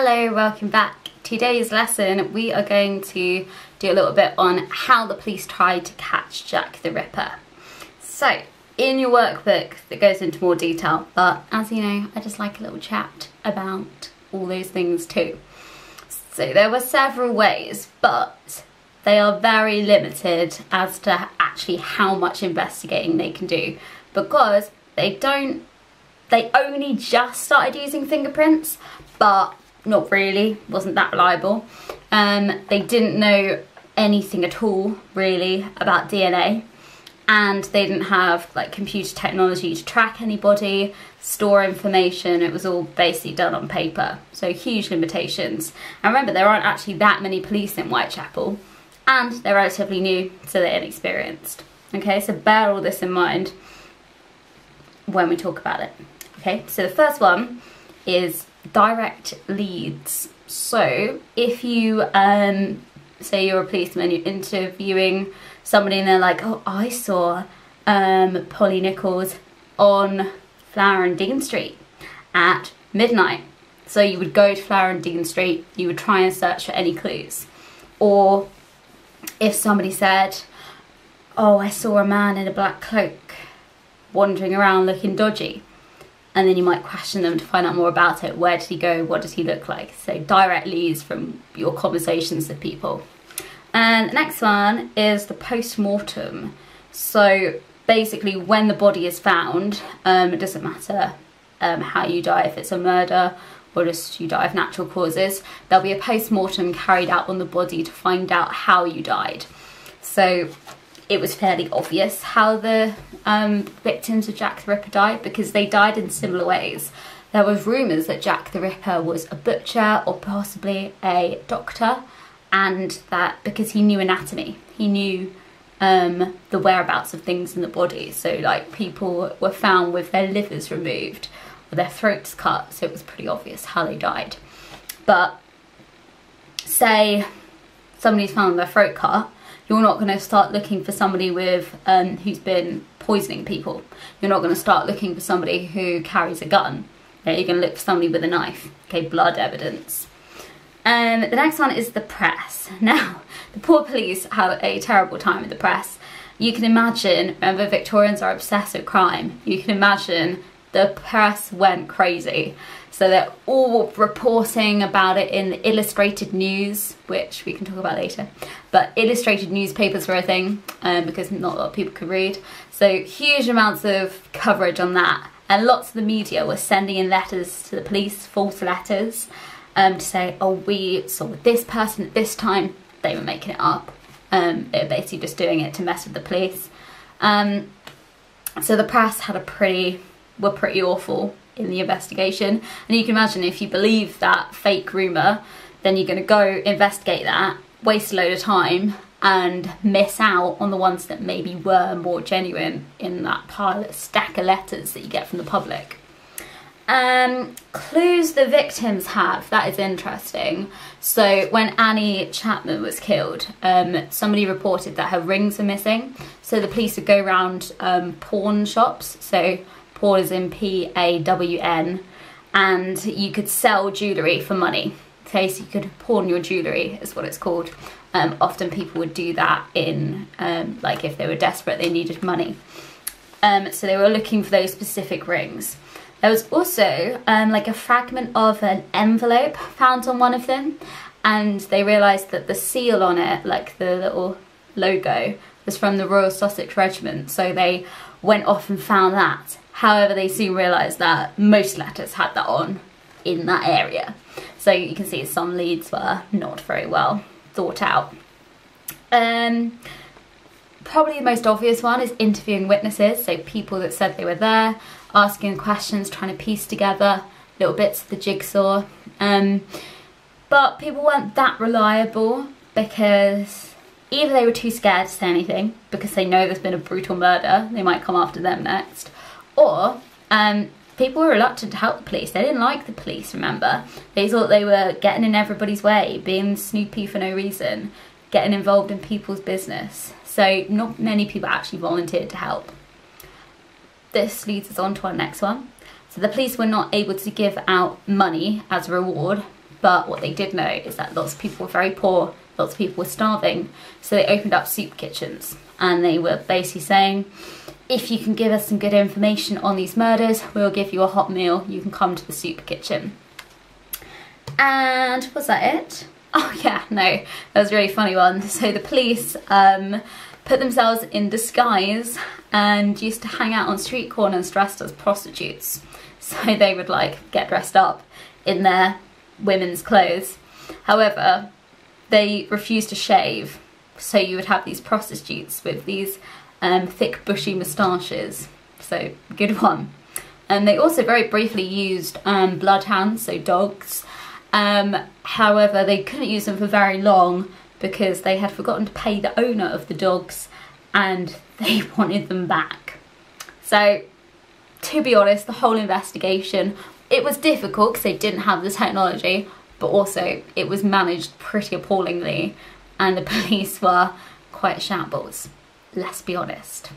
Hello, welcome back. Today's lesson we are going to do a little bit on how the police tried to catch Jack the Ripper. So in your workbook that goes into more detail, but as you know, I just like a little chat about all those things too. So there were several ways, but they are very limited as to actually how much investigating they can do, because they only just started using fingerprints, but not really, wasn't that reliable. They didn't know anything at all really about DNA, and they didn't have like computer technology to track anybody, store information. It was all basically done on paper, so huge limitations. And remember, there aren't actually that many police in Whitechapel, and they're relatively new, so they're inexperienced. Okay, so bear all this in mind when we talk about it. Okay, so the first one is direct leads. So if you say you're a policeman, you're interviewing somebody and they're like, oh, I saw Polly Nichols on Flower and Dean Street at midnight. So you would go to Flower and Dean Street, you would try and search for any clues. Or if somebody said, oh, I saw a man in a black cloak wandering around looking dodgy, and then you might question them to find out more about it. Where did he go? What does he look like? So direct leads from your conversations with people. And the next one is the post-mortem. So basically when the body is found, it doesn't matter how you die, if it's a murder or just you die of natural causes, there'll be a post-mortem carried out on the body to find out how you died. So it was fairly obvious how the victims of Jack the Ripper died, because they died in similar ways. There was rumours that Jack the Ripper was a butcher or possibly a doctor, and that because he knew anatomy, he knew the whereabouts of things in the body. So like people were found with their livers removed or their throats cut, so it was pretty obvious how they died. But say somebody's found with their throat cut, you're not going to start looking for somebody with who's been poisoning people. You're not going to start looking for somebody who carries a gun. Okay, you're going to look for somebody with a knife. Okay, blood evidence. The next one is the press. Now, the poor police had a terrible time with the press. You can imagine, remember, Victorians are obsessed with crime. You can imagine the press went crazy. So they're all reporting about it in the illustrated news, which we can talk about later. But illustrated newspapers were a thing, because not a lot of people could read. So huge amounts of coverage on that. And lots of the media were sending in letters to the police, false letters, to say, oh, we saw this person at this time. They were making it up. They were basically just doing it to mess with the police. So the press had were pretty awful in the investigation, and you can imagine if you believe that fake rumour, then you're going to go investigate that, waste a load of time and miss out on the ones that maybe were more genuine in that stack of letters that you get from the public. Clues the victims have, that is interesting. So when Annie Chapman was killed, somebody reported that her rings were missing, so the police would go around pawn shops, so pawn is in P-A-W-N, and you could sell jewellery for money. Okay, so you could pawn your jewellery is what it's called. Often people would do that in, like if they were desperate, they needed money. So they were looking for those specific rings. There was also like a fragment of an envelope found on one of them, and they realised that the seal on it, like the little logo, was from the Royal Sussex Regiment, so they went off and found that. However, they soon realised that most letters had that on in that area. So you can see some leads were not very well thought out. Probably the most obvious one is interviewing witnesses, so people that said they were there, asking questions, trying to piece together little bits of the jigsaw. But people weren't that reliable, because either they were too scared to say anything because they know there's been a brutal murder, they might come after them next, or people were reluctant to help the police. They didn't like the police, remember. They thought they were getting in everybody's way, being snoopy for no reason, getting involved in people's business. So not many people actually volunteered to help. This leads us on to our next one. So the police were not able to give out money as a reward, But what they did know is that lots of people were very poor, lots of people were starving, so they opened up soup kitchens, and they were basically saying, if you can give us some good information on these murders, we'll give you a hot meal, you can come to the soup kitchen. And was that it? Oh yeah, no, that was a really funny one. So the police put themselves in disguise and used to hang out on street corners dressed as prostitutes. So they would like get dressed up in their women's clothes. However, they refused to shave, so you would have these prostitutes with these thick bushy moustaches. So good one. And they also very briefly used bloodhounds, so dogs. However, they couldn't use them for very long because they had forgotten to pay the owner of the dogs and they wanted them back. So, to be honest, the whole investigation, it was difficult because they didn't have the technology, but also it was managed pretty appallingly and the police were quite shambles, let's be honest.